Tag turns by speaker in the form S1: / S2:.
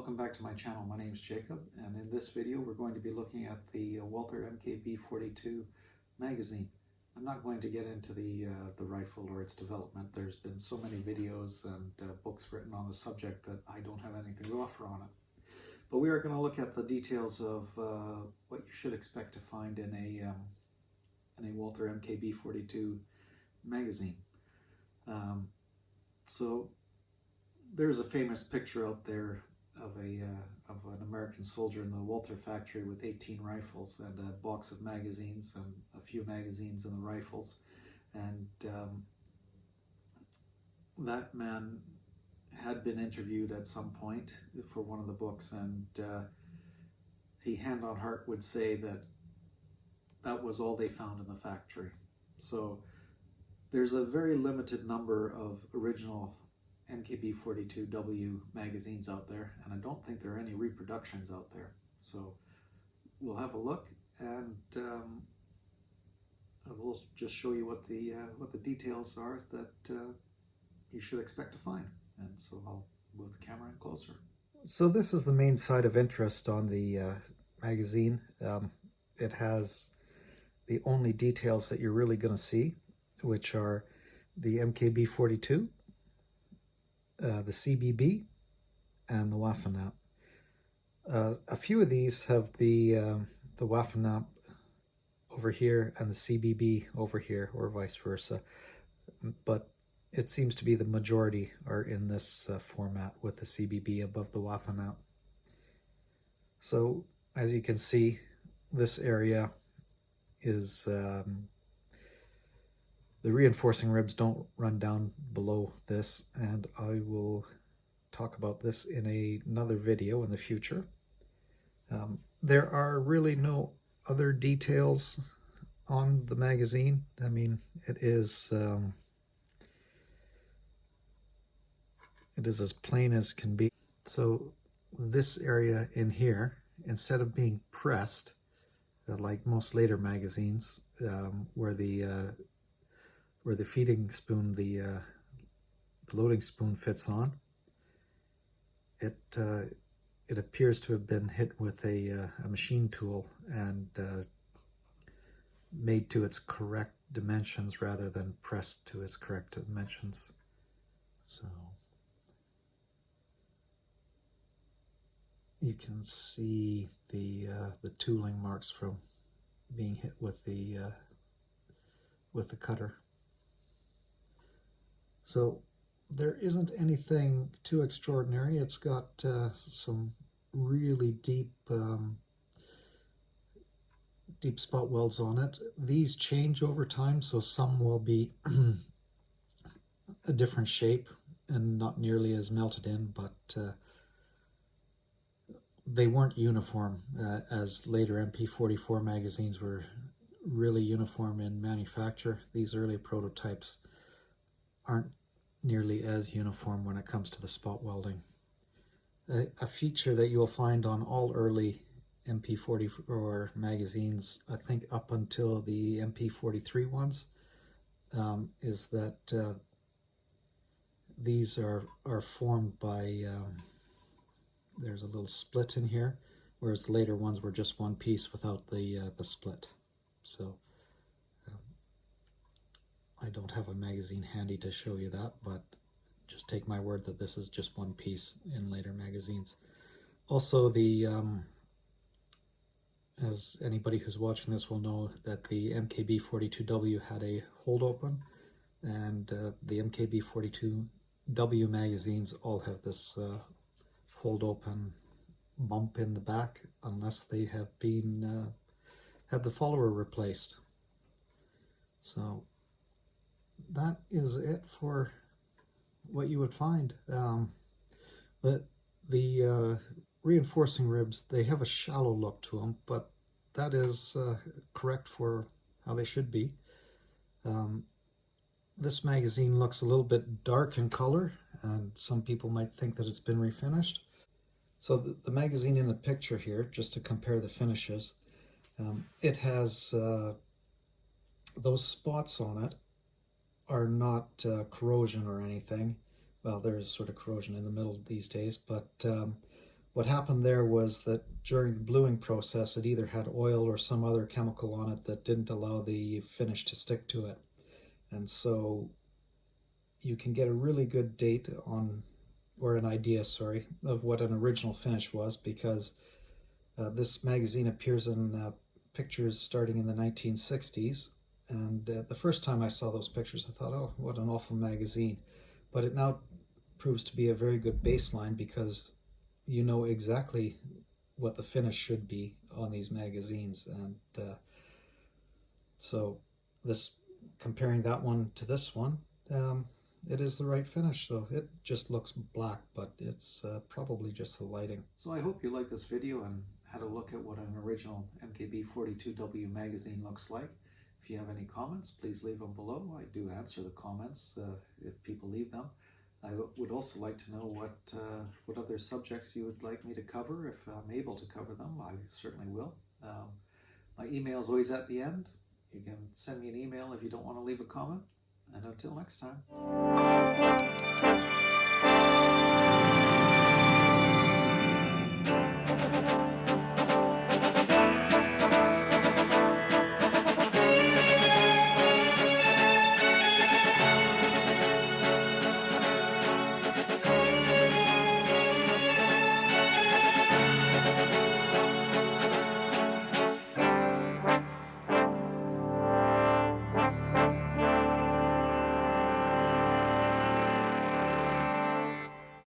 S1: welcome back to my channel. My name is Jacob, and in this video we're going to be looking at the Walther M.Kb 42 magazine. I'm not going to get into the rifle or its development. There's been so many videos and books written on the subject that I don't have anything to offer on it. But we are going to look at the details of what you should expect to find in a Walther M.Kb 42 magazine. So there's a famous picture out there of an American soldier in the Walther factory with 18 rifles and a box of magazines and a few magazines in the rifles. And that man had been interviewed at some point for one of the books, and he hand on heart would say that that was all they found in the factory. So there's a very limited number of original M.Kb 42W magazines out there, and I don't think there are any reproductions out there. So we'll have a look, and we'll just show you what the details are that you should expect to find. And so I'll move the camera in closer. So this is the main side of interest on the magazine. It has the only details that you're really going to see, which are the M.Kb 42, the CBB, and the Waffen-Napp. A few of these have the Waffen-Napp over here and the CBB over here, or vice versa, but it seems to be the majority are in this format with the CBB above the Waffen-Napp. So as you can see, this area is the reinforcing ribs don't run down below this, and I will talk about this in another video in the future. There are really no other details on the magazine. I mean, it is as plain as can be. So this area in here, instead of being pressed, like most later magazines, where the feeding spoon, the loading spoon fits on, it appears to have been hit with a machine tool and made to its correct dimensions rather than pressed to its correct dimensions. So you can see the tooling marks from being hit with the cutter. So there isn't anything too extraordinary. It's got some really deep spot welds on it. These change over time, so some will be a different shape and not nearly as melted in, but they weren't uniform, as later MP44 magazines were really uniform in manufacture. These early prototypes aren't nearly as uniform when it comes to the spot welding. A feature that you'll find on all early MP44 magazines, I think up until the MP43 ones, is that these are formed by, there's a little split in here, whereas the later ones were just one piece without the split. So I don't have a magazine handy to show you that, but just take my word that this is just one piece in later magazines. Also, as anybody who's watching this will know, that the M.Kb 42W had a hold open, and the M.Kb 42W magazines all have this hold open bump in the back, unless they have been had the follower replaced. So that is it for what you would find. The reinforcing ribs, they have a shallow look to them, but that is correct for how they should be. This magazine looks a little bit dark in color, and some people might think that it's been refinished. So the magazine in the picture here, just to compare the finishes, it has those spots on it are not corrosion or anything. Well, there's sort of corrosion in the middle these days, but What happened there was that during the bluing process, it either had oil or some other chemical on it that didn't allow the finish to stick to it. And so you can get a really good date on, or an idea, sorry, of what an original finish was, because this magazine appears in pictures starting in the 1960s. And the first time I saw those pictures, I thought, oh, what an awful magazine. But it now proves to be a very good baseline, because you know exactly what the finish should be on these magazines. And so this, comparing that one to this one, it is the right finish. So it just looks black, but it's probably just the lighting. So I hope you liked this video and had a look at what an original M.Kb 42W magazine looks like. If you have any comments, please leave them below. I do answer the comments if people leave them. I would also like to know what other subjects you would like me to cover. If I'm able to cover them, I certainly will. My email is always at the end. You can send me an email if you don't want to leave a comment. And until next time.